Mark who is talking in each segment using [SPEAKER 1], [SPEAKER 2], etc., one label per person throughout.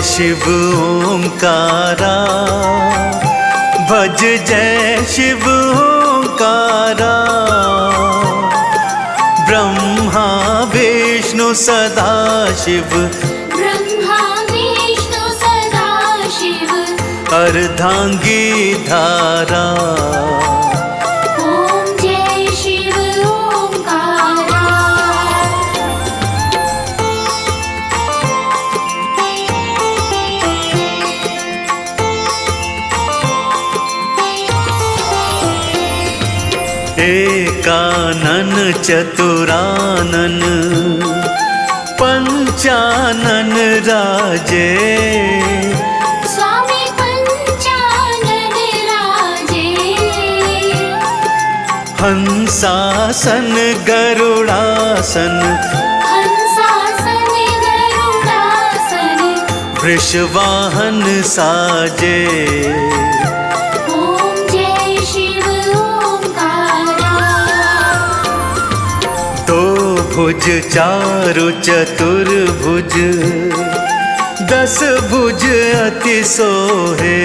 [SPEAKER 1] शिव ओंकारा, भज जय शिव ओंकारा। ब्रह्मा विष्णु सदा शिव,
[SPEAKER 2] ब्रह्मा विष्णु सदा शिव।
[SPEAKER 1] अर्धांगी धारा,
[SPEAKER 2] ओम जय शिव ओंकारा।
[SPEAKER 1] एकानन चतुरानन, पंचानन राजे।
[SPEAKER 2] स्वामी पंचानन राजे।
[SPEAKER 1] हंसासन गरुड़ासन,
[SPEAKER 2] हंसासन गरुड़ासन।
[SPEAKER 1] वृषवाहन साजे।
[SPEAKER 2] ओम जय शिव ओंकारा।
[SPEAKER 1] दो भुज चारु चतुर्भुज, 10 भुज अति सोहे।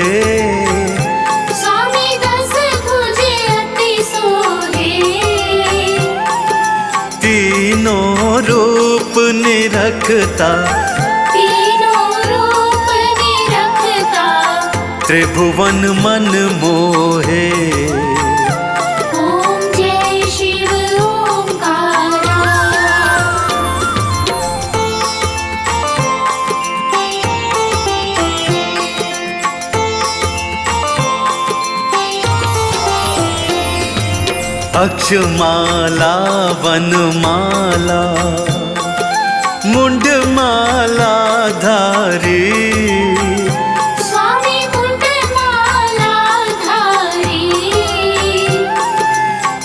[SPEAKER 2] स्वामी 10 भुज अति सोहे।
[SPEAKER 1] तीनों रूप निरखता,
[SPEAKER 2] तीनों रूप निरखता।
[SPEAKER 1] त्रिभुवन मन मोहे।
[SPEAKER 2] ओम जय शिव ओंकारा।
[SPEAKER 1] अक्षमाला वनमाला, मुंडमाला धारी।
[SPEAKER 2] स्वामी मुंडमाला धारी।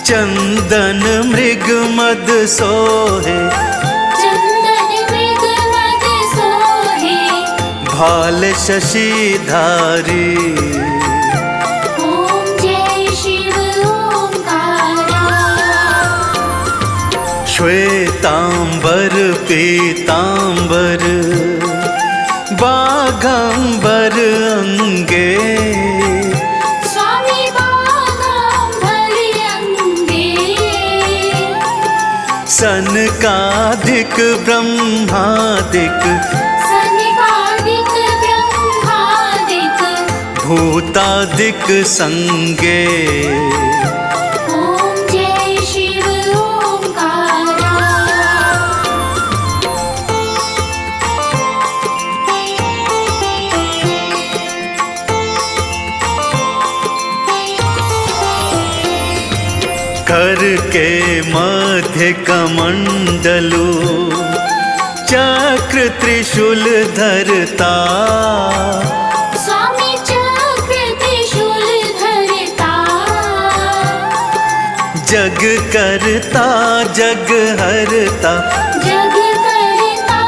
[SPEAKER 1] चंदन मृग मद सोहे,
[SPEAKER 2] चंदन मृग मद सोहे।
[SPEAKER 1] भाल शशि धारी।
[SPEAKER 2] ओम जय शिव ओंकारा।
[SPEAKER 1] श्वेतांबर पीतांबर, बाघंबर अंगे।
[SPEAKER 2] स्वामी बागांबर अंगे।
[SPEAKER 1] सनकादिक ब्रह्मादिक,
[SPEAKER 2] सनकादिक ब्रह्मादिक।
[SPEAKER 1] भूतादिक संगे।
[SPEAKER 2] ओम जय शिव ओंकारा।
[SPEAKER 1] कर के मध्य कमंडलु, चक्र त्रिशूल धरता।
[SPEAKER 2] स्वामी चक्र त्रिशूल धरता।
[SPEAKER 1] जग करता जग हरता,
[SPEAKER 2] जग करता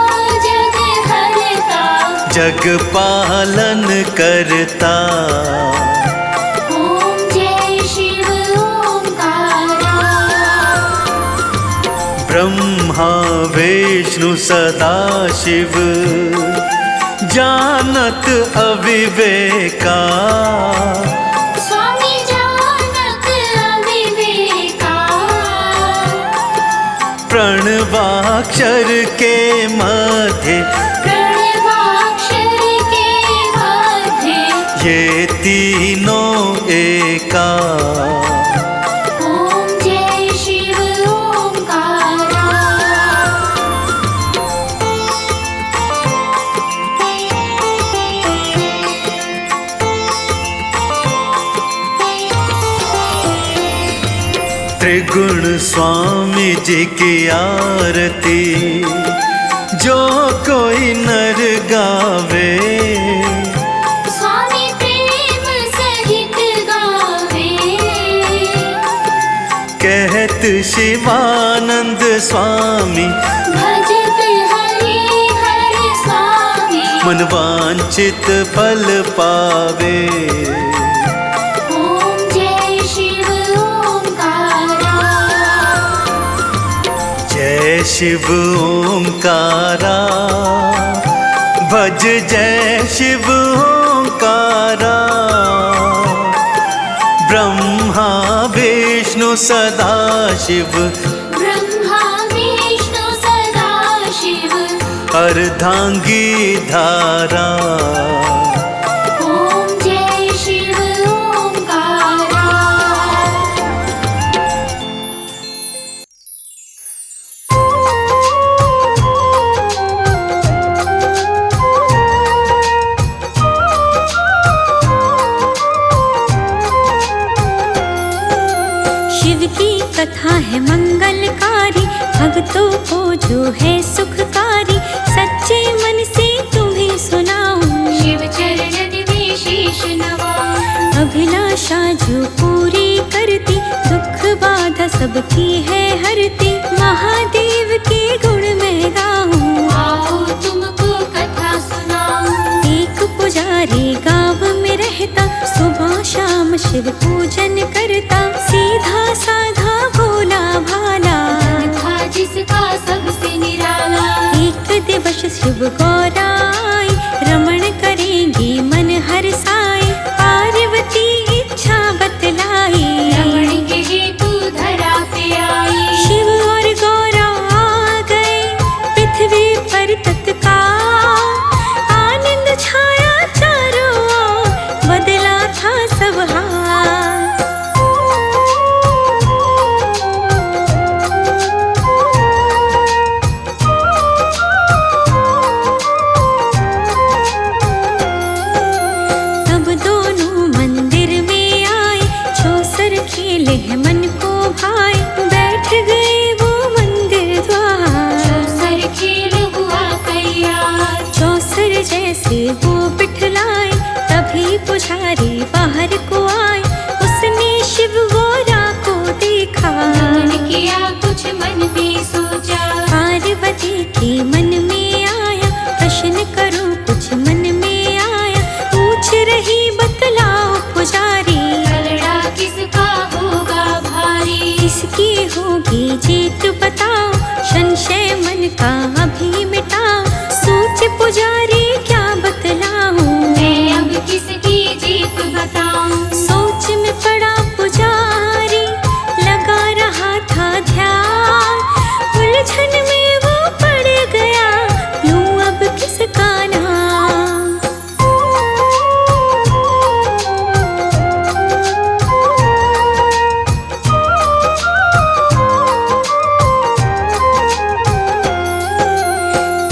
[SPEAKER 2] जग हरता।
[SPEAKER 1] जग पालन करता।
[SPEAKER 2] ओम जय शिव ओंकारा।
[SPEAKER 1] ब्रह्मा विष्णु सदा शिव, जानत अविवेका।
[SPEAKER 2] स्वामी जानत अविवेका।
[SPEAKER 1] प्रणवाक्षर के मध्य,
[SPEAKER 2] प्रणवाक्षर के मध्य।
[SPEAKER 1] ये तीनों एका।
[SPEAKER 2] ओम जय शिव ओंकारा।
[SPEAKER 1] त्रिगुण स्वामी जी की आरती, जो कोई नर गावे।
[SPEAKER 2] स्वामी प्रेम सहित गावे।
[SPEAKER 1] कहत शिवानंद स्वामी,
[SPEAKER 2] भजत हरि हर स्वामी।
[SPEAKER 1] मन वांछित फल पावे।
[SPEAKER 2] ओम जय शिव ओंकारा।
[SPEAKER 1] जय शिव ओंकारा, भज जय शिव ओंकारा, ब्रह्मा विष्णु सदा शिव,
[SPEAKER 2] ब्रह्मा विष्णु सदा शिव,
[SPEAKER 1] अर्धांगी धारा।
[SPEAKER 2] ओम जय शिव ओंकारा।
[SPEAKER 3] शिव की कथा है मंगलकारी, भक्तों को जो है सुखकारी, सच्चे मन से तुम्हें सुनाऊं।
[SPEAKER 2] शिव चरणन में शीश नवाऊं।
[SPEAKER 3] अभिलाषा जो पूरी करती, दुख बाधा सबकी है हरती, महादेव के गुण में गाऊं।
[SPEAKER 2] आओ तुमको कथा सुनाऊं।
[SPEAKER 3] एक पुजारी गांव में रहता, सुबह शाम शिव पूजन करता, सीधा साधा भोला भाला
[SPEAKER 2] था जिसका सबसे निराला।
[SPEAKER 3] एक दिवस शिव गौराई, रमण करेंगे मन हर्षाए, पार्वती इच्छा बतलाई,
[SPEAKER 2] रमण के हेतु धरा पे आई।
[SPEAKER 3] शिव और गौरा आ गए पृथ्वी पर तत्काल, आनंद छाया चारों ओर, बदला था सब हाल। तब दोनों मंदिर में आए, चौसर खेले हैं मन को भाए, बैठ गए वो मंदिर द्वार।
[SPEAKER 2] चौसर खेल हुआ तैयार।
[SPEAKER 3] चौसर जैसे वो बिठलाए, तभी पुजारी बाहर को आए, उसने शिव गौरा को देखा।
[SPEAKER 2] मन किया कुछ मन में सोचा।
[SPEAKER 3] पार्वती के मन में आया, प्रश्न करो कुछ मन में आया, पूछ रही बतलाओ पुजारी,
[SPEAKER 2] कलड़ा किसका होगा भारी।
[SPEAKER 3] किसकी होगी जीत बताओ, संशय मन का अभी मिटाओ, सोच पुजारी क्या बतलाऊं।
[SPEAKER 2] मैं अब किसकी जीत बताऊं।
[SPEAKER 3] सोच में पड़ा पुजारी, लगा रहा था ध्यान, उलझन में वो पड़ गया, लूं अब किसका नाम।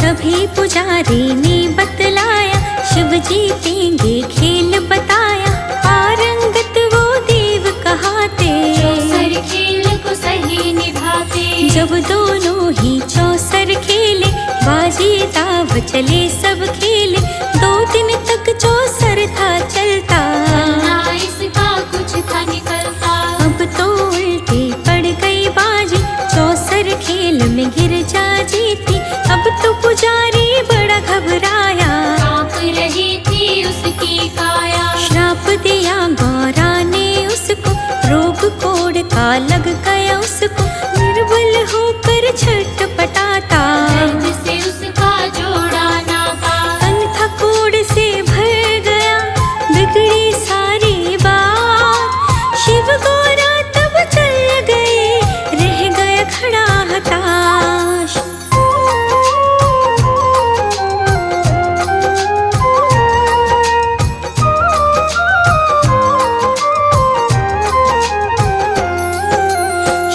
[SPEAKER 3] तभी पुजारी ने बतलाया, शिव जीतेंगे खेल बताया, पारंगत वो देव कहाते,
[SPEAKER 2] चौसर खेल को सही निभाते।
[SPEAKER 3] जब दोनों ही चौसर खेले, बाजी ताव चले सब खेले, 2 दिन तक चौसर था चलता,
[SPEAKER 2] ना इसका कुछ था निकलता।
[SPEAKER 3] अब तो उल्टी पड़ गई बाजी, चौसर खेल में गिर जा जीती, अब तो पुजारी बड़ा घबराया,
[SPEAKER 2] कांप रही थी उसकी काया।
[SPEAKER 3] श्राप दिया गौरा ने उसको, रोग कोड़ का लग गया उसको, निर्बल होकर छटपटाता,
[SPEAKER 2] दर्द से उसका जोड़ा नाता।
[SPEAKER 3] तन था कोड़ से भर गया, बिगड़ी सारी बात, शिव गौरा तब चल गए, रह गया खड़ा हताश।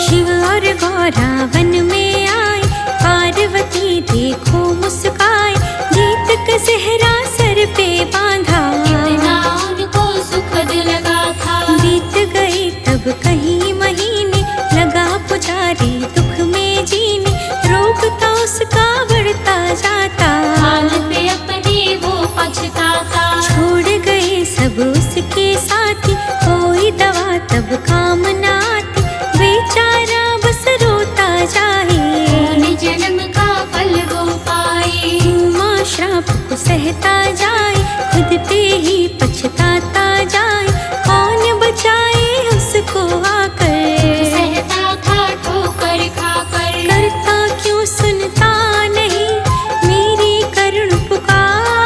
[SPEAKER 3] शिव और गौरा वन में आए, पार्वती देखो मुस्काए, गीत का सेहरा सर पे बांधा,
[SPEAKER 2] कितना उनको सुखद लगा था।
[SPEAKER 3] बीत गए तब कहीं महीने, लगा पुजारी दुख में जीने, रोग तो उसका बढ़ता जाता,
[SPEAKER 2] हाल पे अपने वो पछताता।
[SPEAKER 3] छोड़ गए सब उसके साथी, कोई दवा तब काम न आती, बेचारा बस रोता जाए,
[SPEAKER 2] कौन जन्म का फल वो पाए।
[SPEAKER 3] माँ श्राप को सहता जाए, खुद पे ही पछताता जाए, कौन बचाए उसको आकर,
[SPEAKER 2] सहता था ठोकर खाकर।
[SPEAKER 3] करता क्यों सुनता नहीं मेरी करुण पुकार।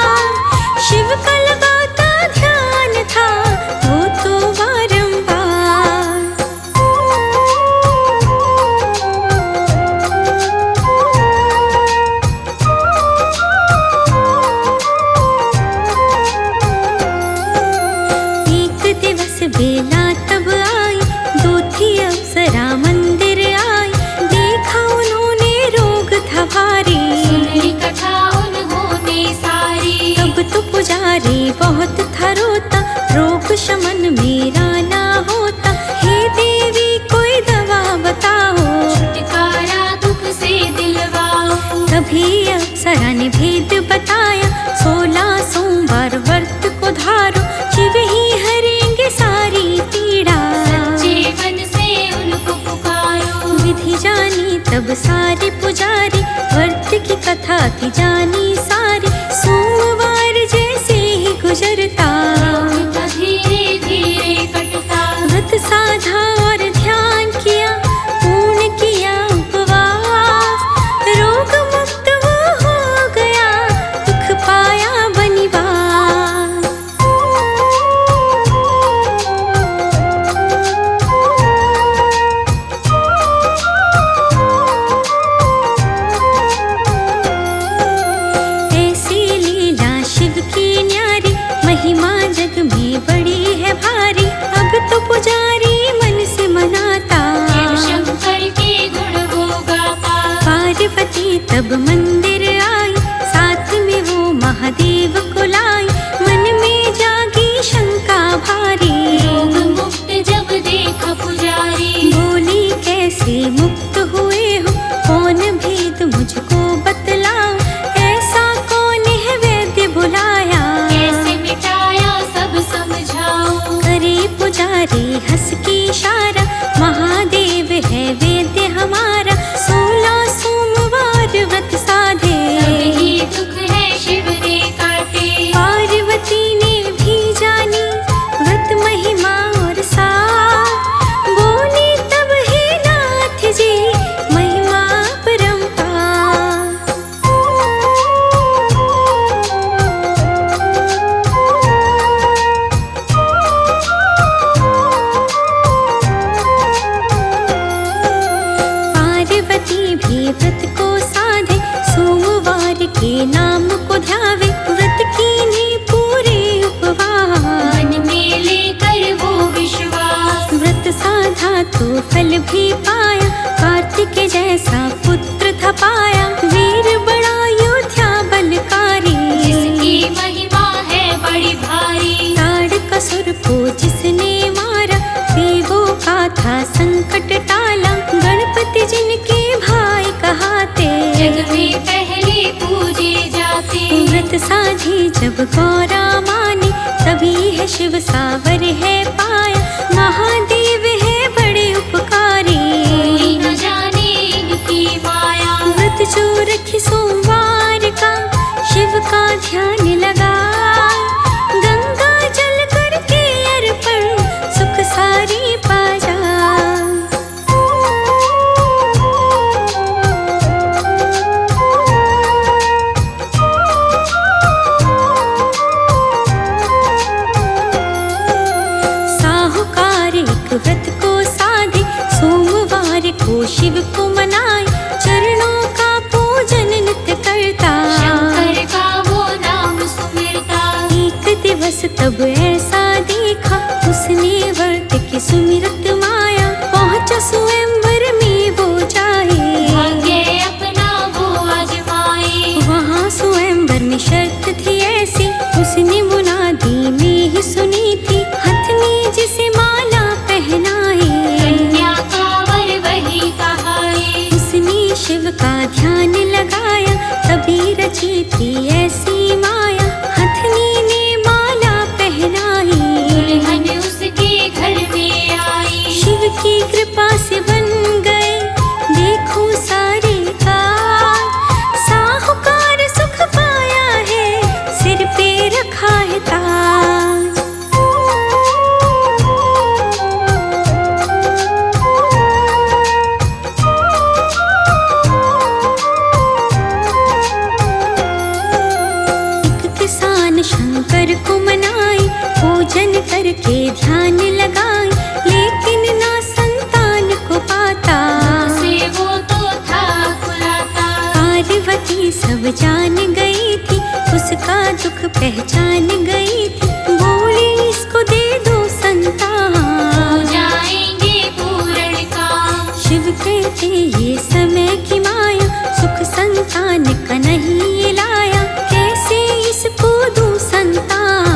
[SPEAKER 3] बहुत था रोता, रोग शमन मेरा ना होता। हे देवी कोई दवा बताओ,
[SPEAKER 2] छुटकारा दुख से दिलवाओ।
[SPEAKER 3] तभी अप्सरा ने भेद बताया, 16 सोमवार व्रत को धारो, शिव ही हरेंगे सारी पीड़ा।
[SPEAKER 2] सच्चे मन से उनको पुकारो।
[SPEAKER 3] विधि जानी तब सारे पुजारी, व्रत की कथा थी जानी सारी। सोमवार जैसे ही गुजरता,
[SPEAKER 2] धीरे धीरे कटता।
[SPEAKER 3] व्रत साधा और ध्यान किया, पूर्ण किया उपवास। रोग मुक्त वो हो गया, दुख पाया बनिवास। ऐसी लीला शिव की न्यारी, महिमा जग में बड़ी है भारी। अब तो पुजारी मन से मनाता,
[SPEAKER 2] शिव शंकर के गुण वो गाता।
[SPEAKER 3] पार्वती तब मंदिर आई, साथ में वो महादेव को लाई। मन में जागी शंका भारी,
[SPEAKER 2] रोग मुक्त जब देखा पुजारी।
[SPEAKER 3] बोली कैसे मुक्त हुए हो, कौन भेद मुझको बतलाओ। ऐसा कौन है वैद्य बुलाया,
[SPEAKER 2] कैसे मिटाया सब समझाओ।
[SPEAKER 3] करे पुजारी हंस के इशारा, महादेव है वेद्य हमारा। 16 सोमवार व्रत साधे,
[SPEAKER 2] सभी दुख है शिव ने काटे।
[SPEAKER 3] पार्वती ने भी जानी व्रत महिमा और सार। बोली तब हे नाथ जी महिमा परंपार। पार्वती भी व्रत को साधे, सोमवार के नाम को ध्यावे। व्रत कीने पूरे उपवास,
[SPEAKER 2] मन में लेकर वो विश्वास।
[SPEAKER 3] व्रत साधा तो फल भी पाया। कार्तिक जैसा पुत्र था पाया, वीर बड़ा योद्धा बलकारी।
[SPEAKER 2] जिसकी महिमा है बड़ी भारी।
[SPEAKER 3] ताड़कासुर को जिसने मारा, देवों का था संकट टाला। गणपति जिनके भाई कहाते,
[SPEAKER 2] जग में पहले पूजे जाते।
[SPEAKER 3] व्रत साधी जब गौरा माने, तभी है शिव सावर है पाया। महादेव है बड़े उपकारी,
[SPEAKER 2] कोई न जाने इनकी माया।
[SPEAKER 3] व्रत जो रखी सोमवार का, शिव का ध्यान लगा। गंगा जल करके अर्पण, सुख सारी पा जा। साहूकार एक व्रत को साधे, सोमवार को शिव को मनाए। चरणों का पूजन नित्य करता,
[SPEAKER 2] शंकर का वो नाम सुमिरता।
[SPEAKER 3] एक दिवस तब ऐसा देखा, उसने व्रत की सुमिरत माया। पहुंचा स्वयंवर में वो जाए,
[SPEAKER 2] भाग्य अपना वो आजमाए।
[SPEAKER 3] वहाँ स्वयंवर में शर्त थी ऐसी, उसने मुनादी में ही सुनी थी। हथनी जिसे माला पहनाए,
[SPEAKER 2] कन्या का वर वही कहाए।
[SPEAKER 3] उसने शिव का ध्यान लगाया, तभी रची थी ऐसी माया। हथनी ने माला पहनाई,
[SPEAKER 2] दुल्हन उसके घर में आई।
[SPEAKER 3] शिव की कृपा से बन गए देखो सारे काज। साहूकार सुख पाया है, सिर पे रखा है ताज। एक किसान शंकर को मनाए, पूजन करके ध्यान लगाए। लेकिन ना संतान को पाता,
[SPEAKER 2] से वो तो था खुलाता।
[SPEAKER 3] पार्वती सब जान गई थी, उसका दुख पहचान गई थी। बोली इसको दे दो संतान,
[SPEAKER 2] हो जाएंगे पूर्ण काम।
[SPEAKER 3] शिव कहते ये समय की माया, सुख संतान का नहीं ये लाया। कैसे इसको दूं संतान,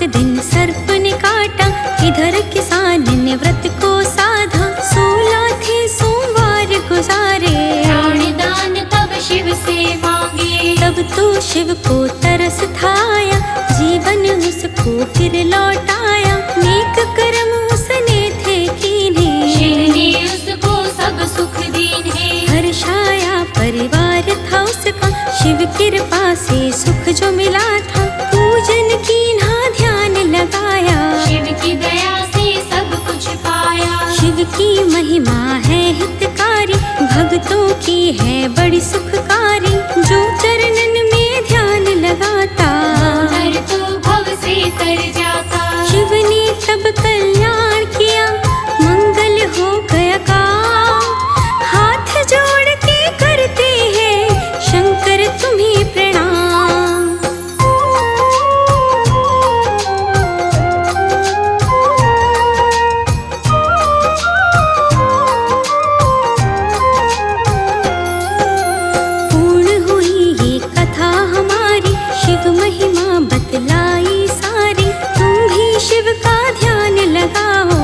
[SPEAKER 3] दिन सर्प ने काटा, इधर किसान ने व्रत को साधा, 16 थे सोमवार गुजारे,
[SPEAKER 2] प्राणदान तब शिव से मांगे।
[SPEAKER 3] तब तो शिव को तरस था आया, जीवन उसको फिर लौटाया, नेक कर्म उसने थे कीने,
[SPEAKER 2] शिव ने उसको सब सुख दीने।
[SPEAKER 3] हर्षाया परिवार था उसका, शिव कृपा से सुख जो मिला था, पूजन कीन्हा ध्यान लगाया,
[SPEAKER 2] शिव की दया से सब कुछ पाया।
[SPEAKER 3] शिव की महिमा है हितकारी, भक्तों की है बड़ी सुखकारी, जो चरणन में ध्यान लगाता,
[SPEAKER 2] हर तो भव से तर जाता।
[SPEAKER 3] शिव ने तब कल्याण किया, मंगल हो गया काम, हाथ जोड़ के करते हैं शंकर तुम्हें प्रणाम। पूर्ण हुई ये कथा हमारी, शिव महिमा बतलाई सारी, तुम भी शिव का ध्यान लगाओ,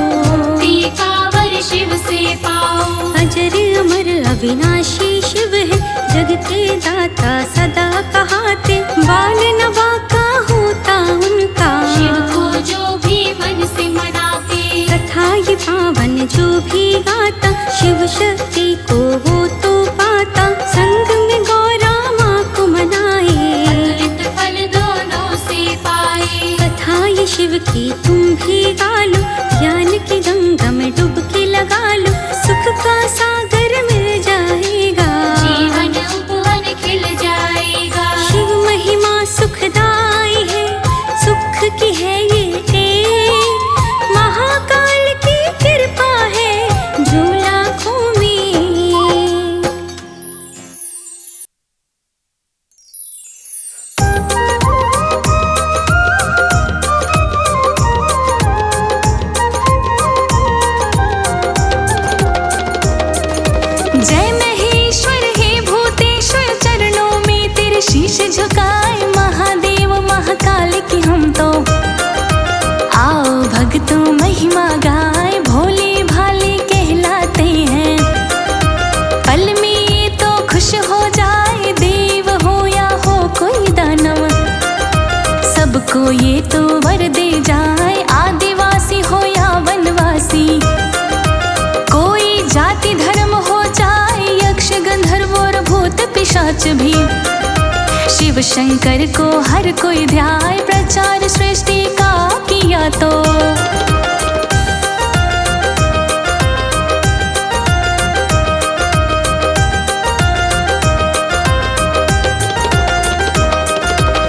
[SPEAKER 2] कांवर शिव से पाओ।
[SPEAKER 3] अजर अमर अविनाशी शिव है, जग के दाता सदा कहाते, बाल नवा का होता उनका,
[SPEAKER 2] शिव को जो भी मन से मनाते,
[SPEAKER 3] कथा ये पावन जो भी गाता, शिव शक्ति को वो तो पाता, संग में गौरा माँ को मनाए,
[SPEAKER 2] अतुलित फल दोनों से पाए।
[SPEAKER 3] कथा ये शिव की तुम भी गा लो, ज्ञान की गंगा में डुबकी लगा लो, सुख का सागर मिल जाएगा,
[SPEAKER 2] जीवन उपवन खिल जाएगा।
[SPEAKER 3] शिव महिमा सुखदाई है, सुख की है ये टेक, महाकाल की कृपा है जो लाखों में।
[SPEAKER 4] जय महेश्वर हे भूतेश्वर, चरणों में तेरे शीश झुकाए, महादेव महाकाल की हम तो, आओ भक्तों महिमा गाए, भोले भाले कहलाते हैं, पल में ये तो खुश हो जाए, देव हो या हो कोई दानव, सबको ये तो वर दे जाए, आदिवासी हो या वनवासी, कोई जाति धर्म हो जाए, यक्ष गंधर्व और भूत पिशाच भी, शिव शंकर को हर कोई ध्याए, प्रचार सृष्टि का किया तो,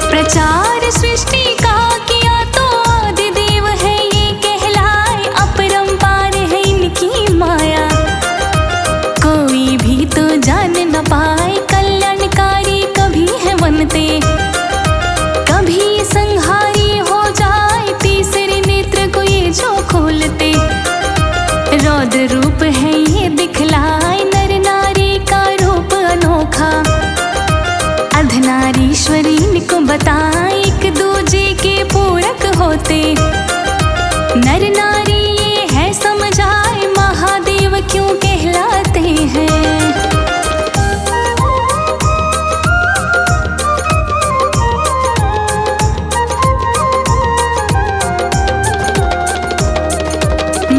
[SPEAKER 4] प्रचार सृष्टि का किया तो, आदि देव है ये कहलाए, अपरंपार है इनकी माया, कोई भी तो जान न पाए, कल्याणकारी कभी है बनते, कभी संहारी हो जाए, तीसरे नेत्र को ये जो खोलते, रौद्र रूप है ये दिखलाए, नर नारी का रूप अनोखा, अर्धनारीश्वरी इनको बताए, एक दूजे के पूरक होते, नर नारी ये है समझाए, महादेव क्यों कहलाते हैं।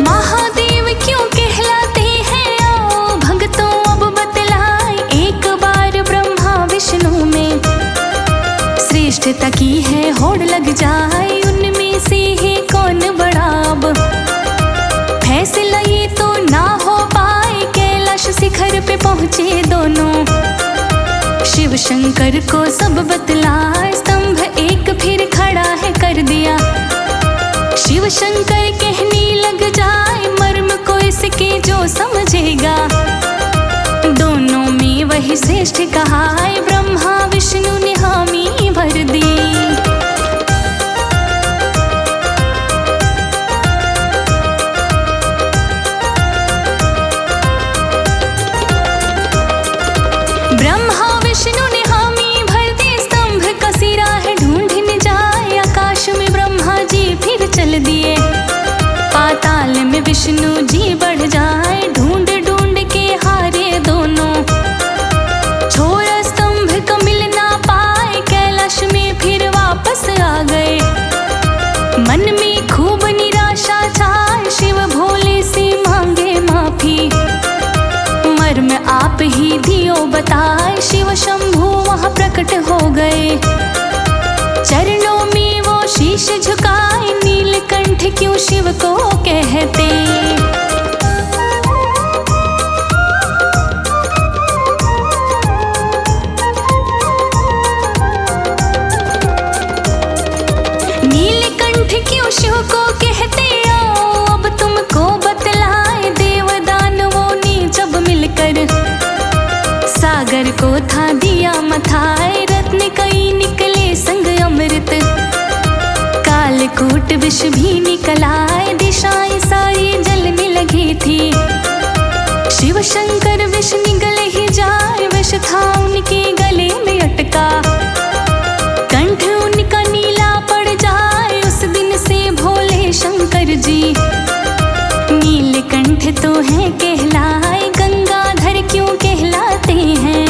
[SPEAKER 4] महादेव क्यों कहलाते हैं, आओ भक्तों अब बतलाए, एक बार ब्रह्मा विष्णु में श्रेष्ठता की है होड़ लग जाए, उनमें से है कौन बड़ा अब, फैसला ये तो ना हो पाए, कैलाश शिखर पे पहुँचे दोनों, शिव शंकर को सब बतलाए, स्तंभ एक फिर खड़ा है कर दिया, शिव शंकर कहने लग जाए, मर्म को इसके जो समझेगा, दोनों में वही श्रेष्ठ कहा है, ब्रह्मा विष्णु ने हामी भर दी। ब्रह्मा विष्णु ने हामी भर दी, स्तंभ का सिरा है ढूंढने जाए, आकाश में ब्रह्मा जी विष्णु जी बढ़ जाए, ढूंढ ढूंढ के हारे दोनों। छोरा स्तंभ को मिल ना पाए, कैलाश में फिर वापस आ गए। मन में खूब निराशा छाए, शिव भोले से मांगे माफी। मर्म आप ही दियो बताए, शिव शंभु वहाँ प्रकट हो गए। चरणों में वो शीश झुकाए, नीलकंठ क्यों शिव को कहते। नीलकंठ क्यों शिव को कहते, आओ अब तुमको बतलाए। देव दानवों ने जब मिलकर सागर को था दिया मथाए, रत्न कई निकले संग अमृत। कालकूट विष भी निकल आए, दिशाएं सारी जलने लगी थी। शिव शंकर विष निगल ही जाए, विष था उनके गले में अटका। कंठ उनका नीला पड़ जाए, उस दिन से भोले शंकर जी नीलकंठ तो हैं कहलाए, गंगाधर क्यों कहलाते हैं।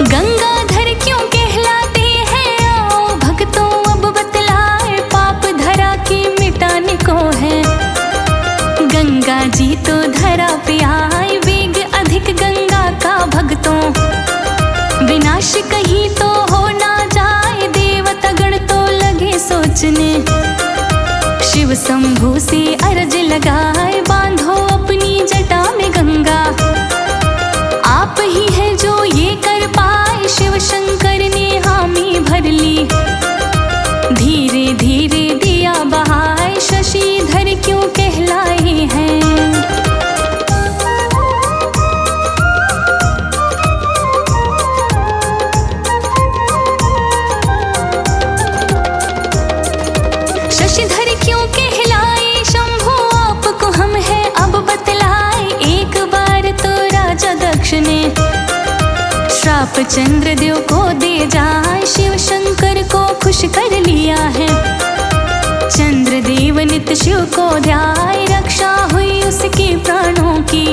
[SPEAKER 4] गंगाधर क्यों कहलाते हैं, आओ भक्तों अब बतलाए। पाप धरा के मिटाने को है, गंगा जी तो धरा पे आए। वेग अधिक गंगा का भक्तों, विनाश कहीं तो हो ना जाए। देवता गण तो लगे सोचने, शिव शंभु से अर्ज लगाए। बांधो अपनी जटा में गंगा, आप ही है जो ये कर पाए। शिव शंकर ने हामी भर ली, धीरे धीरे दिया बहाए। शशिधर क्यों कहलाए हैं। शशिधर क्यों कहलाए, शंभु आपको हम है अब बतलाए। एक बार तो राजा दक्ष ने श्राप चंद्रदेव को दे जाए। शिव शंकर को खुश कर लिया है, चंद्रदेव नित शिव को ध्याए। रक्षा हुई उसके प्राणों की,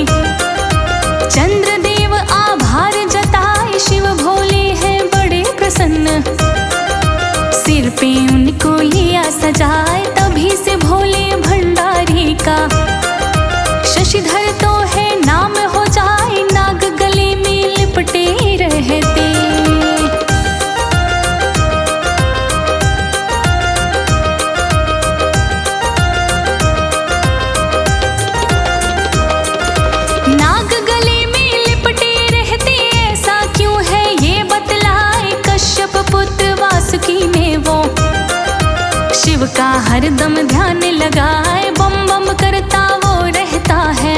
[SPEAKER 4] चंद्रदेव आभार जताए। शिव भोले हैं बड़े प्रसन्न, सिर पे उनको लिया सजाए। तभी से भोले भंडारी का शशिधर तो है नाम हो जाए। नाग गले में लिपटे रहते, नाग गले में लिपटे रहते। ऐसा क्यों है ये बतलाए, कश्यप पुत्र वासुकी में वो शिव का हरदम ध्यान लगाए। बम बम करता वो रहता है,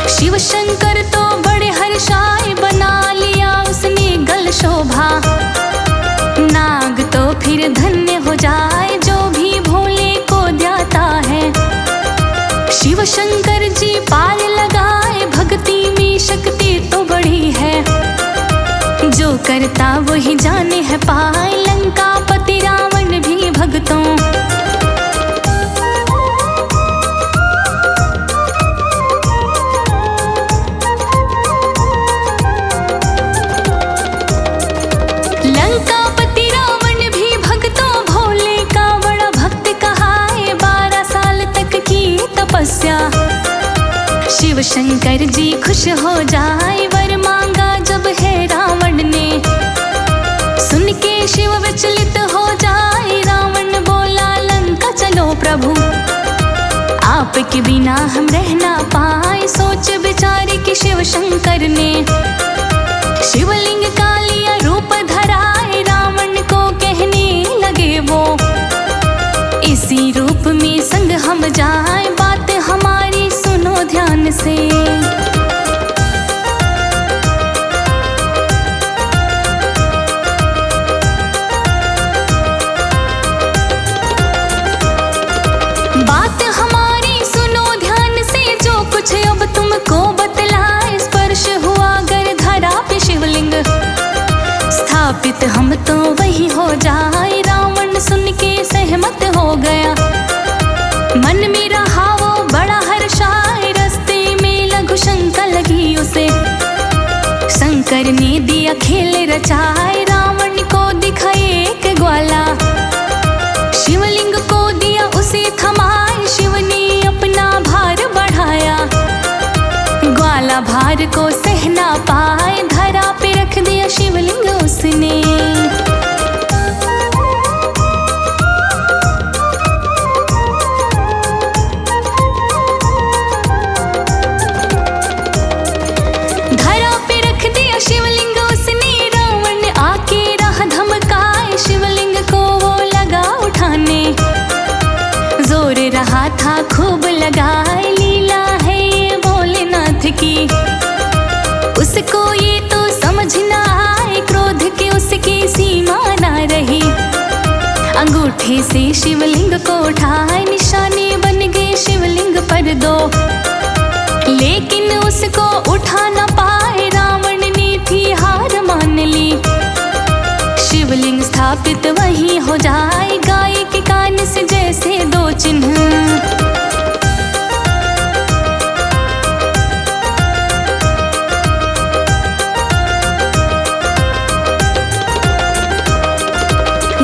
[SPEAKER 4] शिव शंकर तो बड़े हर्षाए। बना लिया उसने गल शोभा, नाग तो फिर धन्य हो जाए। जो भी भोले को ध्याता है, शिव शंकर जी पार लगाए। भक्ति में शक्ति तो बड़ी है, जो करता वही जाने है पाए। लंका पति रावण भी भक्तों, लंकापति रावण भी भक्तों भोले का बड़ा भक्त कहाए। 12 साल तक की तपस्या, शिव शंकर जी खुश हो जाए। वर मांगा जब है रावण ने, सुन के शिव विचलित हो जाए। रावण बोला लंका चलो प्रभु, आपके बिना हम रह ना पाए। सोच विचार के शिव शंकर ने शिवलिंग का लिया रूप धराए। रावण को कहने लगे वो, इसी रूप में संग हम जाए। बात हमारी सुनो ध्यान से, बात हमारी सुनो ध्यान से। जो कुछ अब तुमको बतलाए, स्पर्श हुआ गर्धा भार को सह ना पाए, धरा पे रख दिया शिवलिंग उसने। धरा पे रख दिया शिवलिंग उसने, रावण आके राह धमकाए, शिवलिंग को वो लगा उठाने। जोर रहा था खूब लगाए, लीला है ये भोलेनाथ की। उसको ये तो समझ ना आए, क्रोध के उसकी सीमा ना रही। अंगूठे से शिवलिंग को उठाए, निशाने बन गए शिवलिंग पर दो। लेकिन उसको उठा ना पाए, रावण ने थी हार मान ली। शिवलिंग स्थापित वहीं हो जाए, गाय के कान से जैसे दो चिन्ह।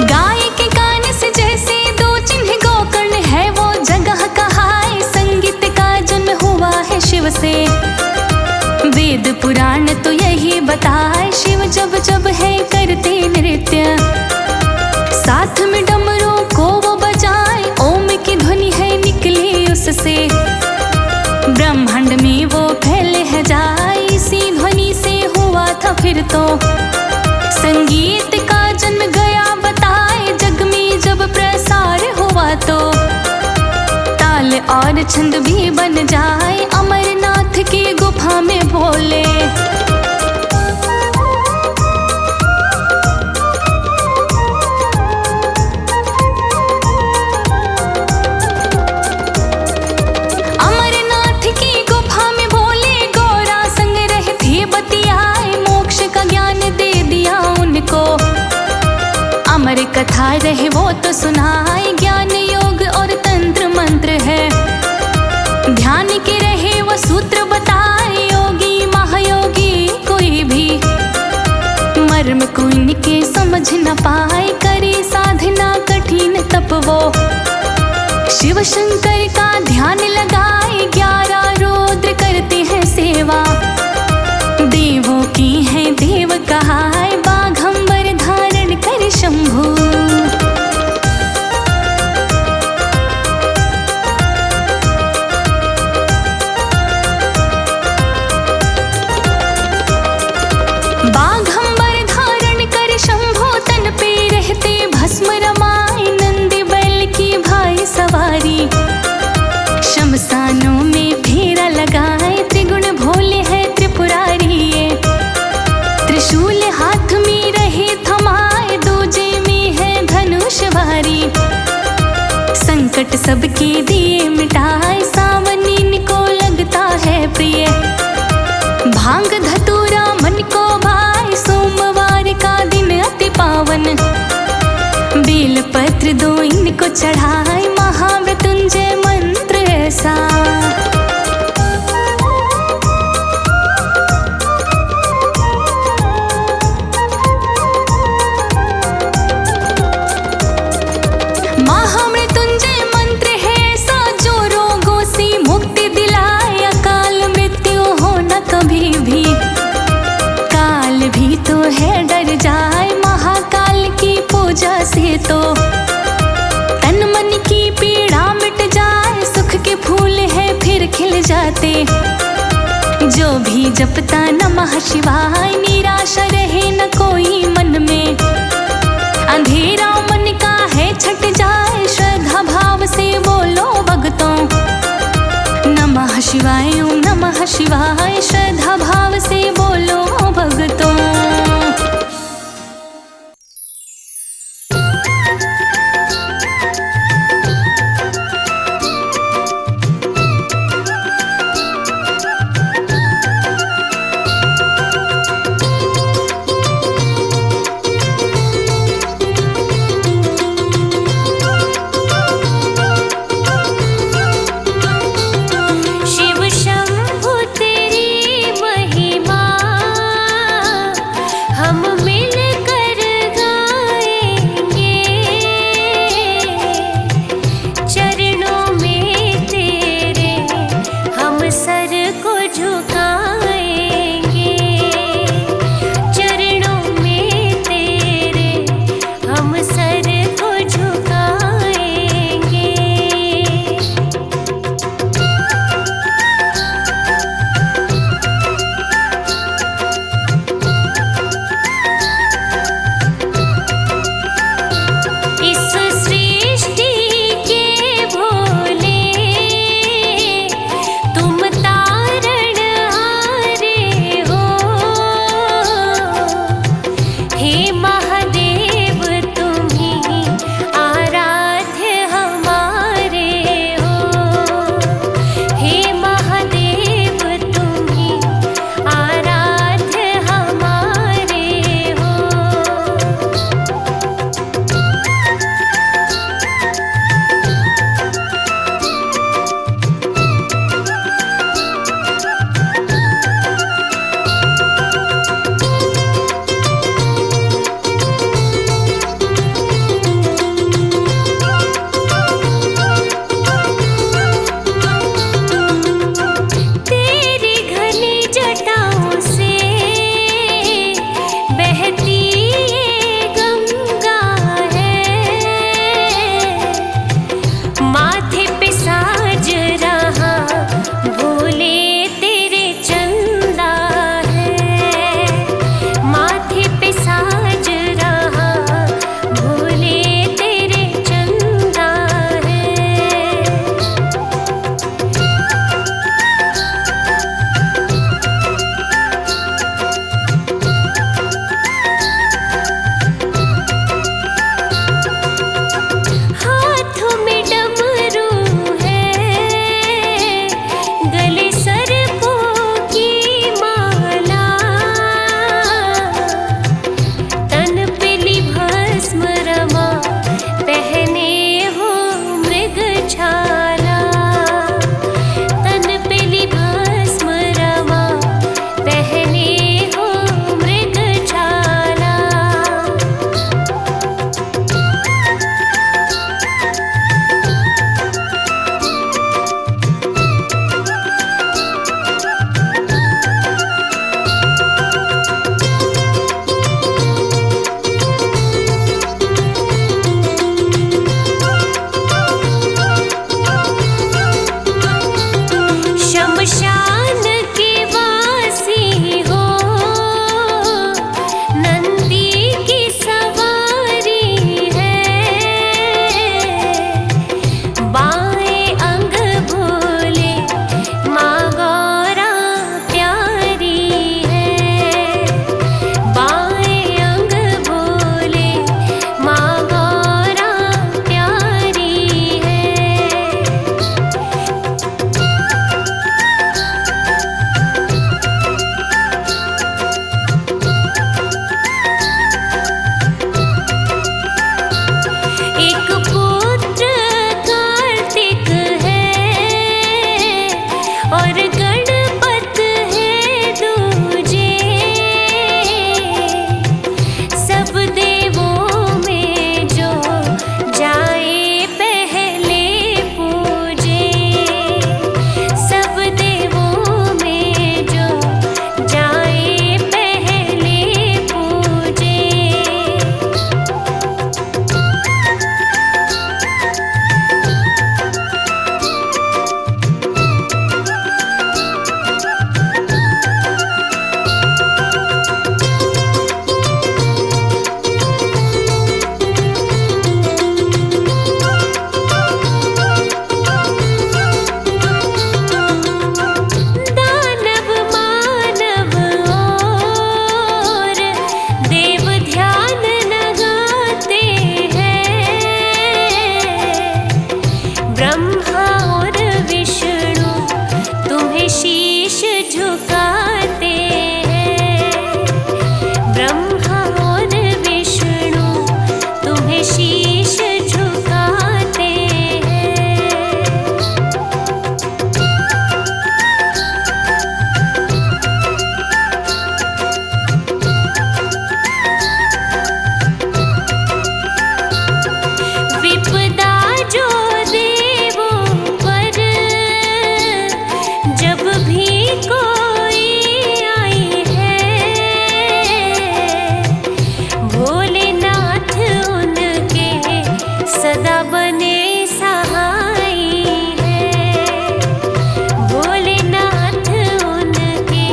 [SPEAKER 4] गाय के कान से जैसे दो चिन्ह, गोकर्ण है वो जगह कहाए। संगीत का जन्म हुआ है शिव से, वेद पुराण तो यही बताए। शिव जब जब है करते नृत्य, साथ में डमरू को वो बजाए। ओम की ध्वनि है निकले उससे, ब्रह्मांड में वो फैले है जाए। इसी ध्वनि से हुआ था फिर तो संगीत का जन्म गया बताए। जग में जब प्रसार हुआ तो ताल और छंद भी बन जाए। अमरनाथ की गुफा में भोले अमर कथा रहे वो तो सुनाए। ज्ञान योग और तंत्र मंत्र है, ध्यान के रहे वो सूत्र बताए। योगी महायोगी कोई भी मर्म को इनके समझ न पाए। करे साधना कठिन तप वो, शिव शंकर का ध्यान लगाए। 11 रुद्र करते हैं सेवा, देवों की है देव कहाए। बाघंबर धारण कर शंभु, बाघंबर धारण कर शंभु। तन पे रहते भस्म रमाए, नंदी बैल की भाई सवारी। शमशानों में फेरा लगाए, त्रिगुण भोले है त्रिपुरारी ये। त्रिशूल हाथ में रहे थमाए, दूजे में है धनुष भारी। संकट सबके दिए मिटाए, सावन इनको लगता है प्रिय। भांग धतूरा मन को भाए, सोमवार का दिन अति पावन। बेल पत्र दो इनको चढ़ाए, महामृत्युंजय मंत्र ऐसा। महामृत्युंजय मंत्र है ऐसा, जो रोगों से मुक्ति दिलाए। अकाल मृत्यु हो न कभी भी, काल भी तो है डर जाए। महाकाल की पूजा से तो तन मन की पीड़ा मिट जाए। सुख के फूल है फिर खिल जाते, जो भी जपता नमः शिवाय। निराशा रहे न कोई मन में, अंधेरा मन का है छट जाए। श्रद्धा भाव से बोलो भक्तों, नमः शिवाय ओम नमः शिवाय। श्रद्धा भाव से बोलो भक्तों।
[SPEAKER 3] शिव शंभु तेरी भी कोई आई है, भोलेनाथ उनके सदा बने सहाय है। भोलेनाथ उनके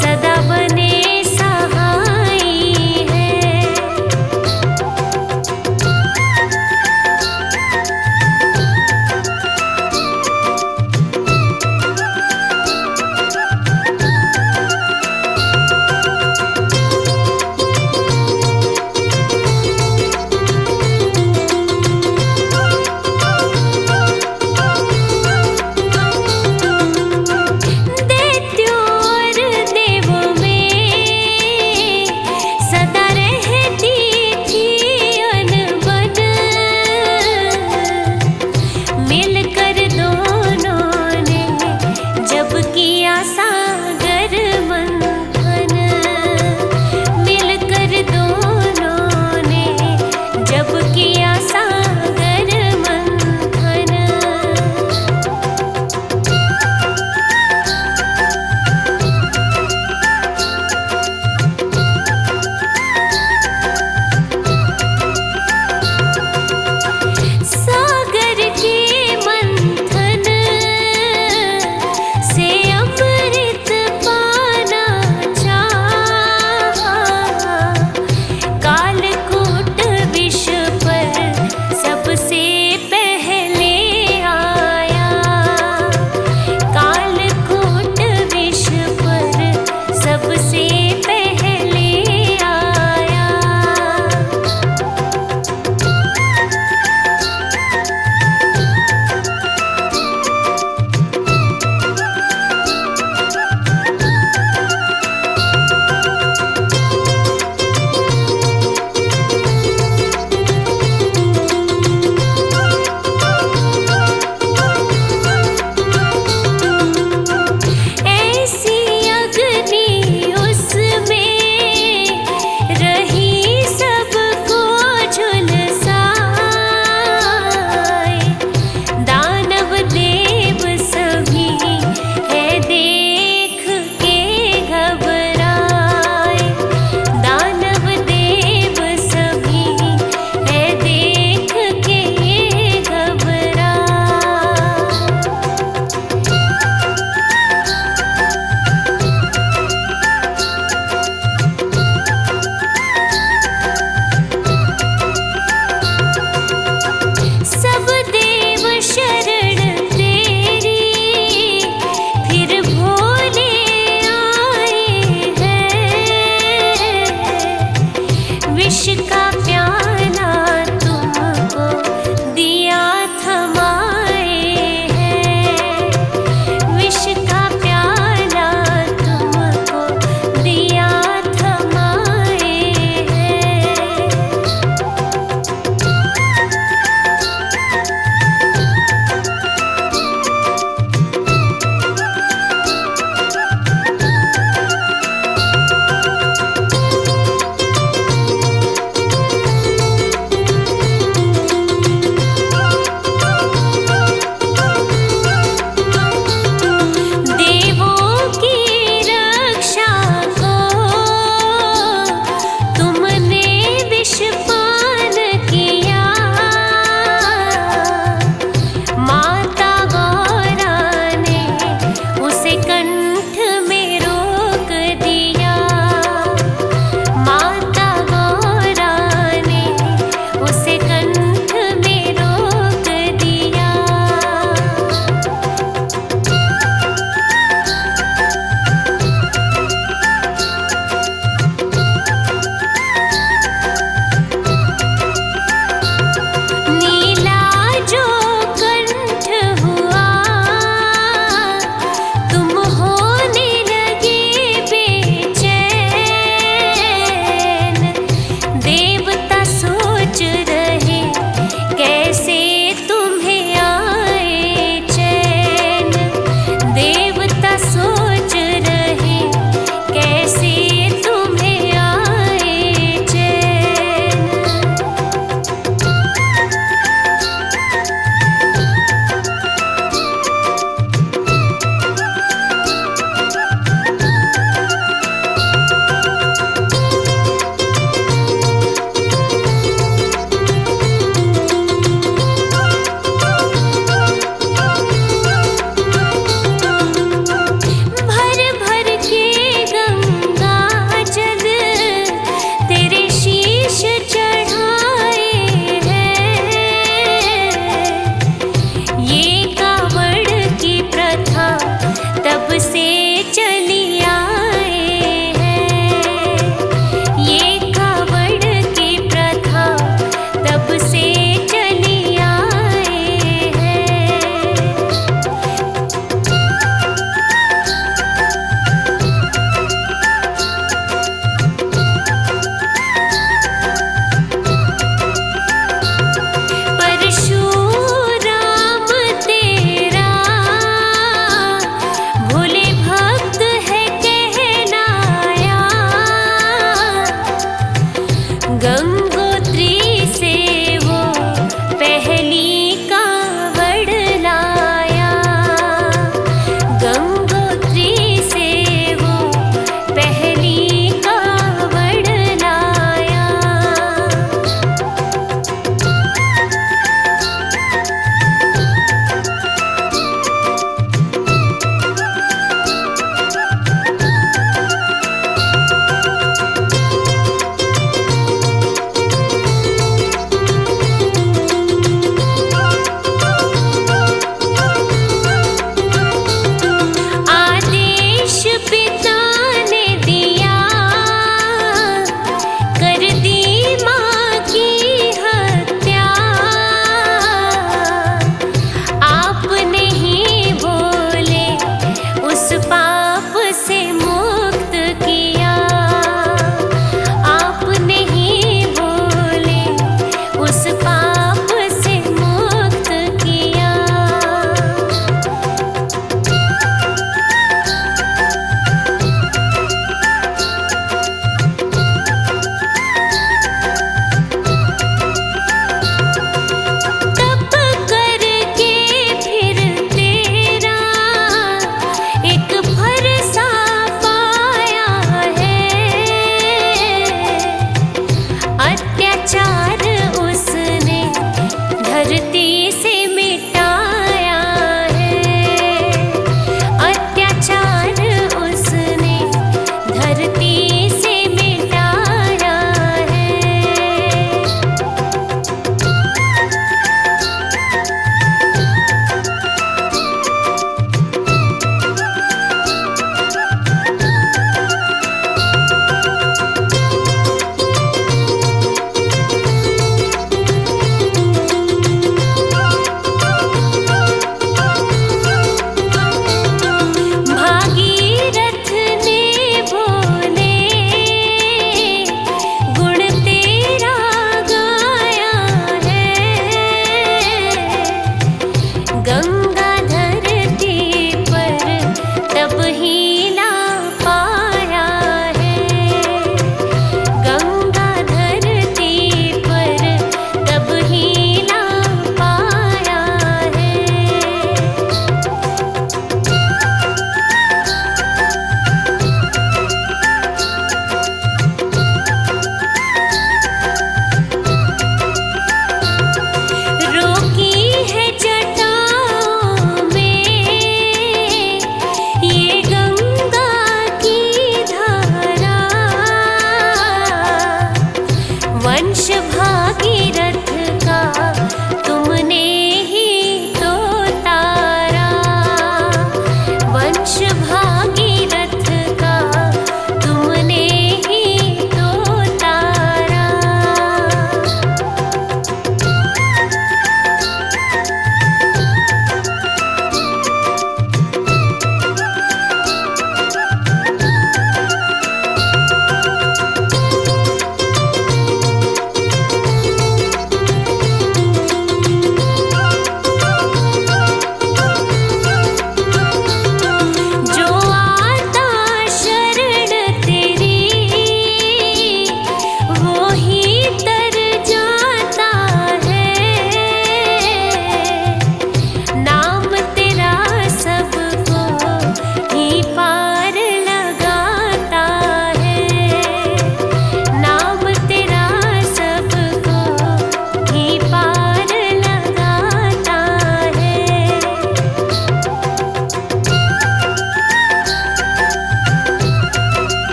[SPEAKER 3] सदा बने सहाय है।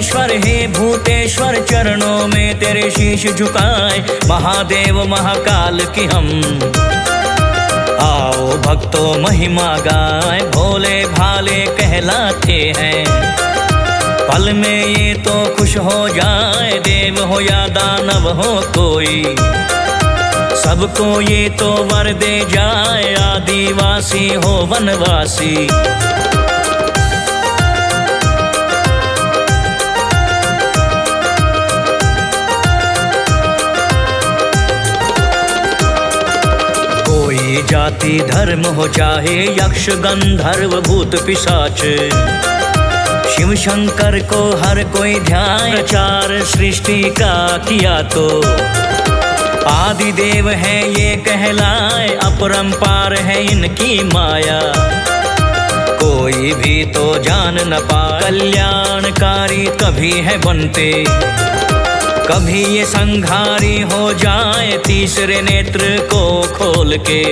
[SPEAKER 5] परमेश्वर हे भूतेश्वर, चरणों में तेरे शीश झुकाए महादेव महाकाल की हम। आओ भक्तों महिमा गाए, भोले भाले कहलाते हैं। पल में ये तो खुश हो जाए, देव हो या दानव हो कोई, सबको ये तो वर दे जाए, आदिवासी हो वनवासी। कोई जाति धर्म हो चाहे यक्ष गंधर्व भूत पिशाच, शिव शंकर को हर कोई ध्यान, प्रचार सृष्टि का किया तो आदि देव है ये कहलाए, अपरंपार है इनकी माया, कोई भी तो जान न पाए। कल्याणकारी कभी है बनते, कभी ये संघारी हो जाए, तीसरे नेत्र को खोल के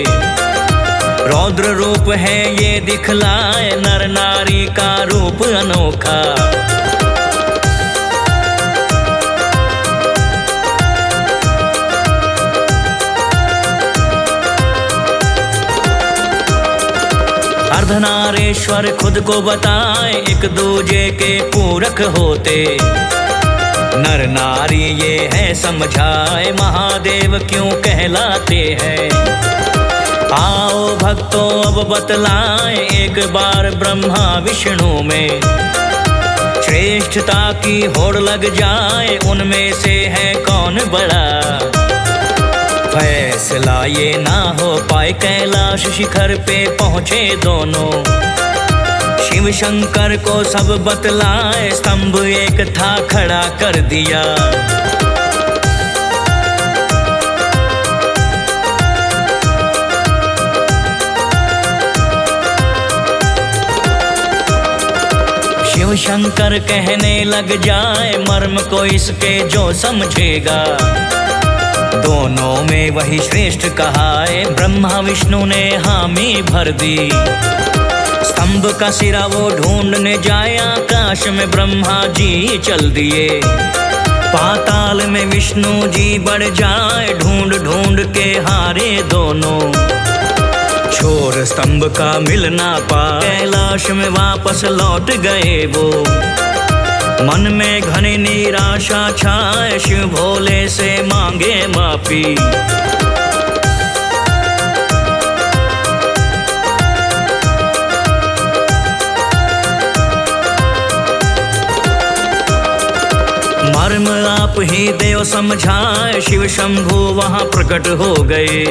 [SPEAKER 5] रौद्र रूप है ये दिखलाए, नर नारी का रूप अनोखा। अर्धनारेश्वर खुद को बताए, एक दूजे के पूरक होते, नर नारी ये है समझाए, महादेव क्यों कहलाते हैं। आओ भक्तों अब बतलाएं, एक बार ब्रह्मा विष्णु में श्रेष्ठता की होड़ लग जाए, उनमें से है कौन बड़ा, फैसला ये ना हो पाए। कैलाश शिखर पे पहुँचे दोनों, शिव शंकर को सब बतलाए, स्तंभ एक था खड़ा कर दिया, शिव शंकर कहने लग जाए, मर्म को इसके जो समझेगा, दोनों में वही श्रेष्ठ कहा है। ब्रह्मा विष्णु ने हामी भर दी, स्तंभ का सिरा वो ढूंढने जाए, आकाश में ब्रह्मा जी चल दिए, पाताल में विष्णु जी बढ़ जाए, ढूंढ ढूंढ के हारे दोनों, छोर स्तंभ का मिल ना पाए। कैलाश में वापस लौट गए वो, मन में घनी निराशा छाए, शिव भोले से मांगे माफी। मर्म आप ही देव समझाए, शिव शंभु वहां प्रकट हो गए,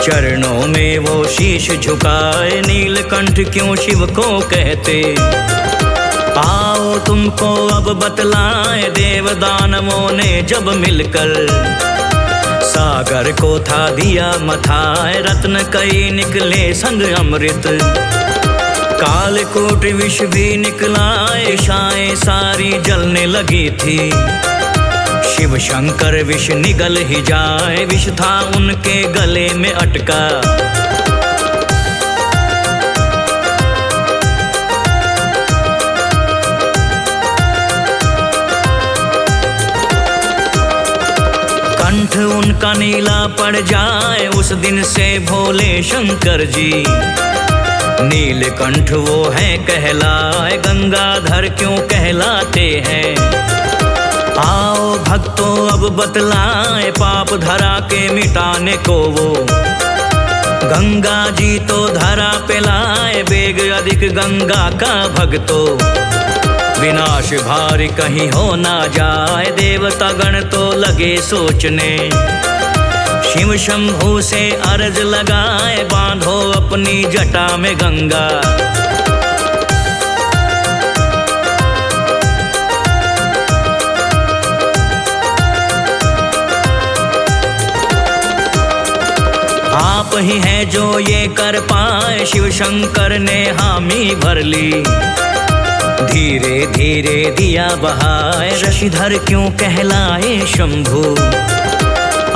[SPEAKER 5] चरणों में वो शीश झुकाए, नीलकंठ क्यों शिव को कहते। आओ तुमको अब बतलाए, देव दानवों ने जब मिलकर सागर को था दिया मथाए, रत्न कई निकले संग अमृत, कालकूट विष भी निकलाए, दिशाएं सारी जलने लगी थी, शिव शंकर विष निगल ही जाए, विष था उनके गले में अटका। कंठ उनका नीला पड़ जाए, उस दिन से भोले शंकर जी नीलकंठ वो है कहलाए, गंगाधर क्यों कहलाते हैं। आओ भक्तों अब बतलाए, पाप धरा के मिटाने को वो गंगा जी तो धरा पे लाए, बेग अधिक गंगा का भक्तों, विनाश भारी कहीं हो ना जाए। देवता गण तो लगे सोचने, शिव शंभु से अर्ज लगाए, बांधो अपनी जटा में गंगा। आप ही हैं जो ये कर पाए, शिव शंकर ने हामी भर ली, धीरे धीरे दिया बहाए, शशिधर क्यों कहलाए शंभु।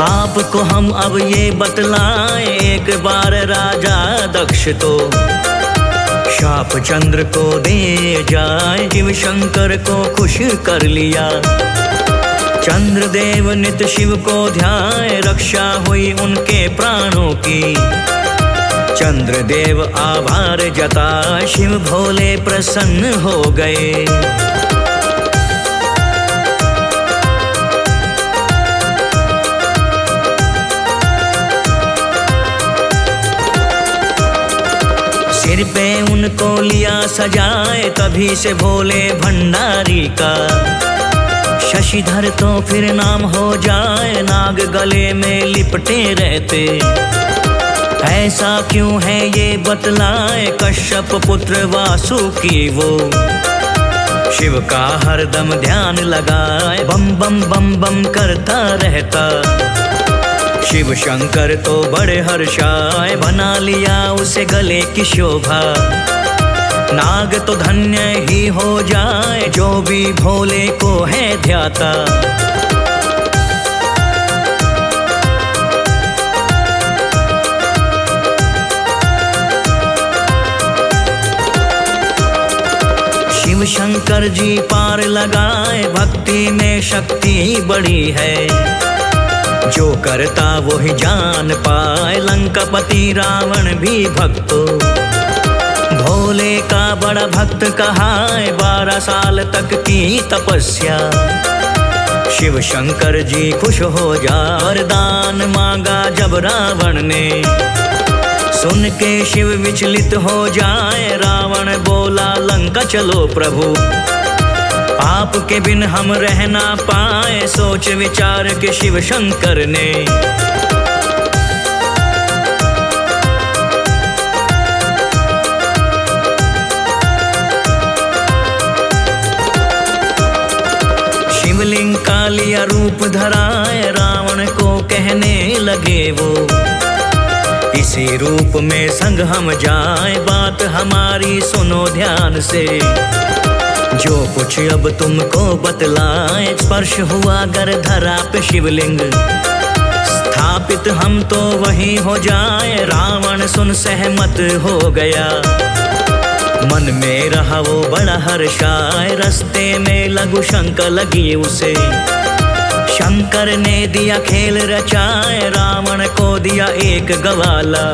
[SPEAKER 5] आपको हम अब ये बतलाएं, एक बार राजा दक्ष तो शाप चंद्र को दे जाए, शिव शंकर को खुश कर लिया। चंद्रदेव नित शिव को ध्याए, रक्षा हुई उनके प्राणों की। चंद्रदेव आभार जताए, शिव भोले प्रसन्न हो गए। सिर पे उनको लिया सजाए, तभी से भोले भंडारी का। शशिधर तो फिर नाम हो जाए, नाग गले में लिपटे रहते। ऐसा क्यों है ये बतलाए, कश्यप पुत्र वासुकी वो। शिव का हरदम ध्यान लगाए, बम बम बम बम करता रहता। शिव शंकर तो बड़े हर्षाए, बना लिया उसे गले की शोभा। नाग तो धन्य ही हो जाए, जो भी भोले को है ध्याता। शिव शंकर जी पार लगाए, भक्ति में शक्ति बड़ी है। जो करता वो ही जान पाए, लंकापति रावण भी भक्तो। भोले का बड़ा भक्त कहाए, 12 साल तक की तपस्या। शिव शंकर जी खुश हो जा, वरदान मांगा जब रावण ने। सुन के शिव विचलित हो जाए, रावण बोला लंका चलो प्रभु। पाप के बिन हम रह ना पाए, सोच विचार के शिव शंकर ने। शिवलिंग का लिया रूप धराए, रावण को कहने लगे वो। इसी रूप में संग हम जाए, बात हमारी सुनो ध्यान से। जो कुछ अब तुमको बतलाए, स्पर्श हुआ गर धरा पे शिवलिंग। स्थापित हम तो वही हो जाए, रावण सुन सहमत हो गया। मन में रहा वो बड़ा हर्षाए, रस्ते में लघु शंका लगी उसे। शंकर ने दिया खेल रचाए, रावण को दिया एक गवाला।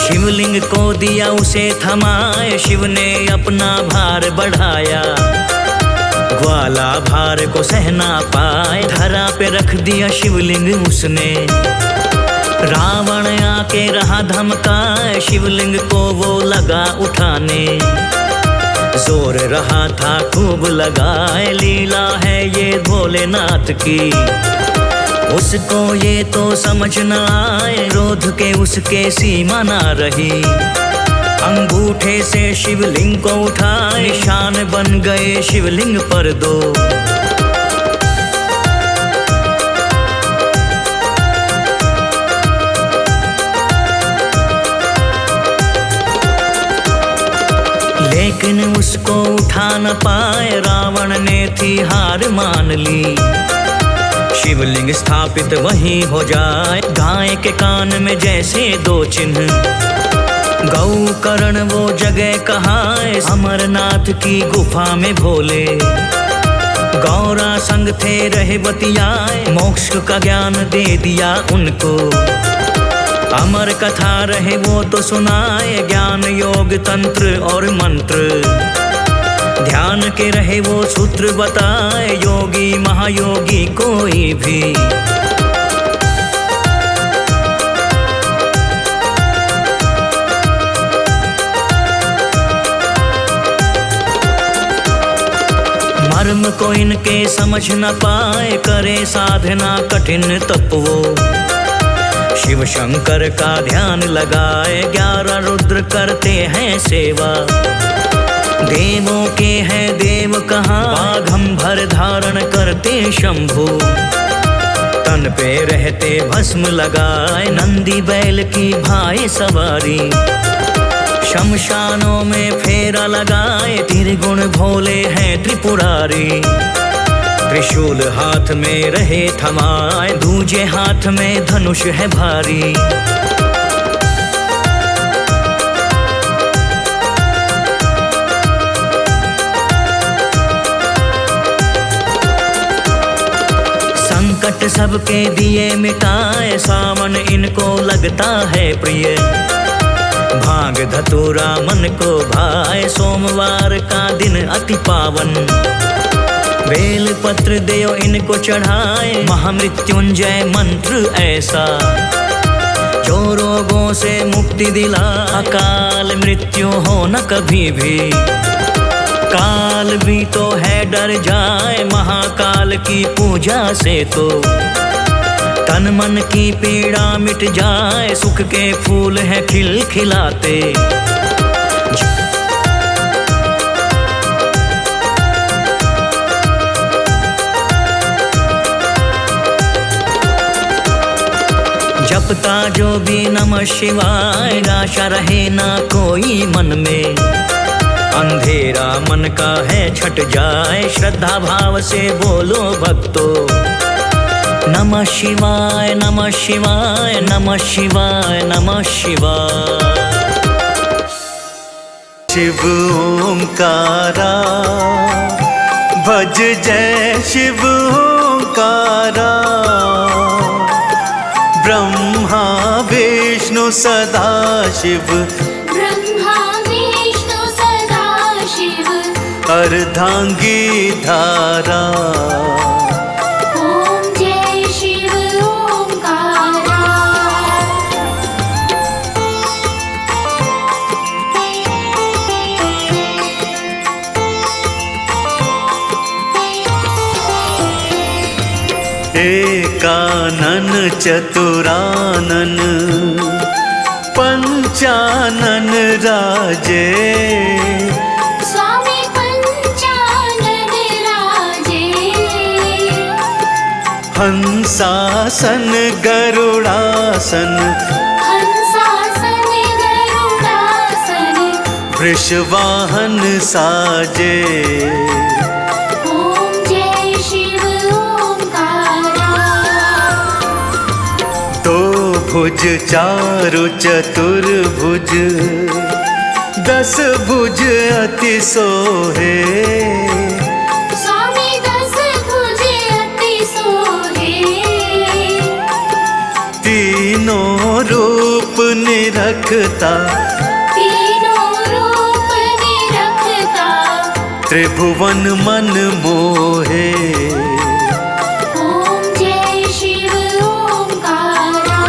[SPEAKER 5] शिवलिंग को दिया उसे थमाए, शिव ने अपना भार बढ़ाया। ग्वाला भार को सहना पाए, धरा पे रख दिया शिवलिंग उसने। रावण आके रहा धमकाए, शिवलिंग को वो लगा उठाने। जोर रहा था खूब लगाए, लीला है ये भोलेनाथ की। उसको ये तो समझ न आए, क्रोध के उसके सीमा ना रही। अंगूठे से शिवलिंग को उठाए, निशान बन गए शिवलिंग पर दो। लेकिन उसको उठा न पाए, रावण ने थी हार मान ली। शिवलिंग स्थापित वहीं हो जाए, गाय के कान में जैसे दो चिन्ह। गौ करण वो जगह कहाए, अमरनाथ की गुफा में भोले। गौरा संग थे रहे बतियाए, मोक्ष का ज्ञान दे दिया उनको। अमर कथा रहे वो तो सुनाए, ज्ञान योग तंत्र और मंत्र। ध्यान के रहे वो सूत्र बताए, योगी महायोगी कोई भी। मर्म को इनके समझ न पाए, करे साधना कठिन तप वो। शिव शंकर का ध्यान लगाए, 11 रुद्र करते हैं सेवा। देवों के हैं देव कहाँ, बाघंबर धारण करते शंभु। तन पे रहते भस्म लगाए, नंदी बैल की भाई सवारी। शमशानों में फेरा लगाए, त्रिगुण भोले हैं त्रिपुरारी। त्रिशूल हाथ में रहे थमाए, दूजे हाथ में धनुष है भारी। संकट सबके दिए मिटाए, सावन इनको लगता है प्रिय। भांग धतूरा मन को भाए, सोमवार का दिन अति पावन। बेल पत्र देओ इनको चढ़ाए, महामृत्युंजय मंत्र ऐसा जो रोगों से मुक्ति दिला। अकाल मृत्यु हो न कभी भी, काल भी तो है डर जाए। महाकाल की पूजा से तो तन मन की पीड़ा मिट जाए। सुख के फूल हैं खिलखिलाते, जपता जो भी नमः शिवाय, आशा रहे ना कोई मन में। अंधेरा मन का है छट जाए, श्रद्धा भाव से बोलो भक्तो। नमः शिवाय नमः शिवाय नमः शिवाय नमः शिवाय।
[SPEAKER 1] शिव ओंकारा भज जय शिव ओंकारा। ब्रह्मा विष्णु सदा शिव,
[SPEAKER 2] ब्रह्मा विष्णु सदा शिव।
[SPEAKER 1] अर्धांगी धारा
[SPEAKER 2] ओम जय शिव ओंकारा।
[SPEAKER 1] एकानन चतुरानन पंचानन राजे।
[SPEAKER 2] स्वामी पंचानन राजे।
[SPEAKER 1] हंसासन गरुड़ासन,
[SPEAKER 2] हंसासन गरुड़ासन।
[SPEAKER 1] वृषवाहन साजे।
[SPEAKER 2] ओम जय शिव ओंकारा।
[SPEAKER 1] दो भुज चारु चतुर्भुज, 10 भुज अति सोहे।
[SPEAKER 2] स्वामी 10 भुज अति सोहे।
[SPEAKER 1] तीनों रूप निरखता,
[SPEAKER 2] तीनों रूप निरखता।
[SPEAKER 1] त्रिभुवन मन मोहे।
[SPEAKER 2] ओम जय शिव ओंकारा।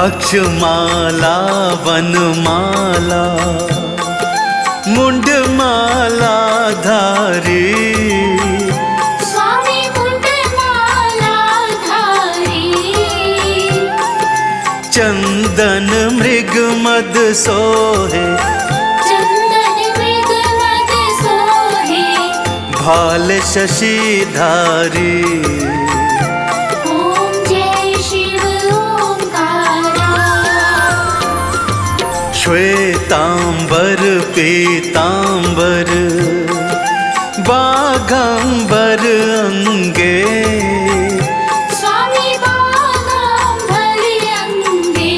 [SPEAKER 1] अक्षमाला वनमाला मुंडमाला धारी।
[SPEAKER 2] स्वामी मुंडमाला धारी।
[SPEAKER 1] चंदन मृग मद सोहे,
[SPEAKER 2] चंदन मृग मद सोहे।
[SPEAKER 1] भाल शशिधारी।
[SPEAKER 2] ओम जय शिव ओंकारा।
[SPEAKER 1] श्वेतांबर पीतांबर बाघंबर अंगे।
[SPEAKER 2] स्वामी बागांबर अंगे।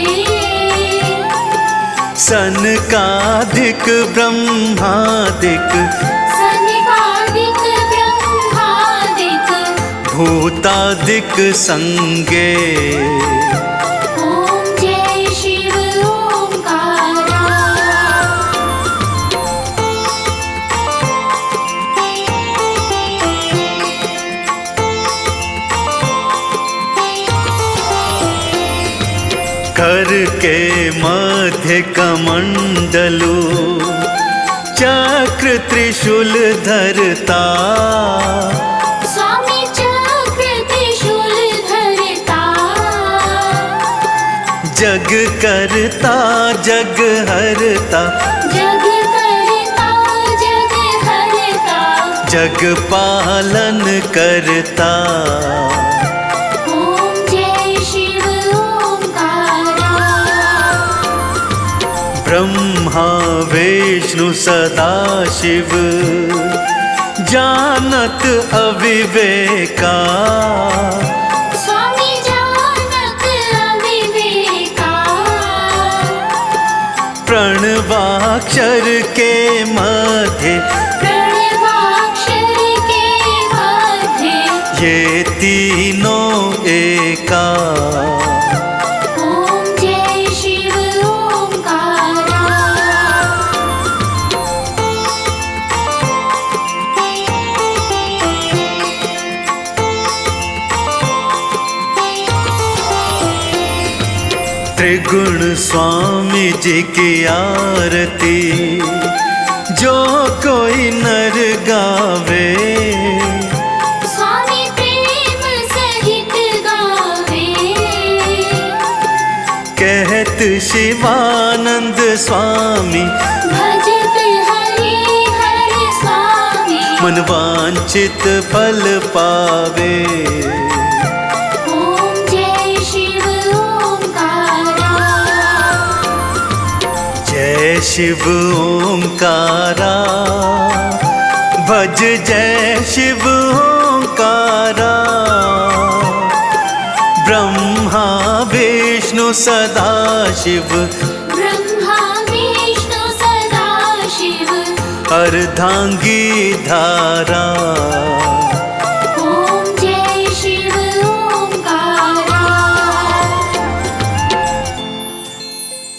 [SPEAKER 1] सनकादिक ब्रह्मादिक,
[SPEAKER 2] सनकादिक ब्रह्मादिक।
[SPEAKER 1] भूतादिक संगे।
[SPEAKER 2] ओम जय शिव ओंकारा।
[SPEAKER 1] कर के मध्य कमंडलु, चक्र त्रिशूल धरता।
[SPEAKER 2] स्वामी चक्र त्रिशूल धरता।
[SPEAKER 1] जग करता जग हरता,
[SPEAKER 2] जग करता जग हरता।
[SPEAKER 1] जग पालन करता।
[SPEAKER 2] ओम जय शिव
[SPEAKER 1] ब्रह्मा विष्णु सदा शिव जानत अविवेका
[SPEAKER 2] स्वामी जानत अविवेका
[SPEAKER 1] प्रणवाक्षर के मध्य
[SPEAKER 2] प्रणवाक्षर के मध्य
[SPEAKER 1] ये तीनों एका
[SPEAKER 2] ओम जय शिव ओंकारा
[SPEAKER 1] त्रिगुण स्वामी जी की आरती जो कोई नर गावे
[SPEAKER 2] स्वामी प्रेम सहित गावे
[SPEAKER 1] कहत शिवानंद स्वामी
[SPEAKER 2] भजत हरि हर स्वामी
[SPEAKER 1] मनवांचित फल पावे
[SPEAKER 2] ओम जय शिव ओंकारा
[SPEAKER 1] जय शिव ओंकारा भज जय शिव ओंकारा ब्रह्मा विष्णु सदा शिव
[SPEAKER 2] ब्रह्मा विष्णु सदा शिव
[SPEAKER 1] अर्धांगी धारा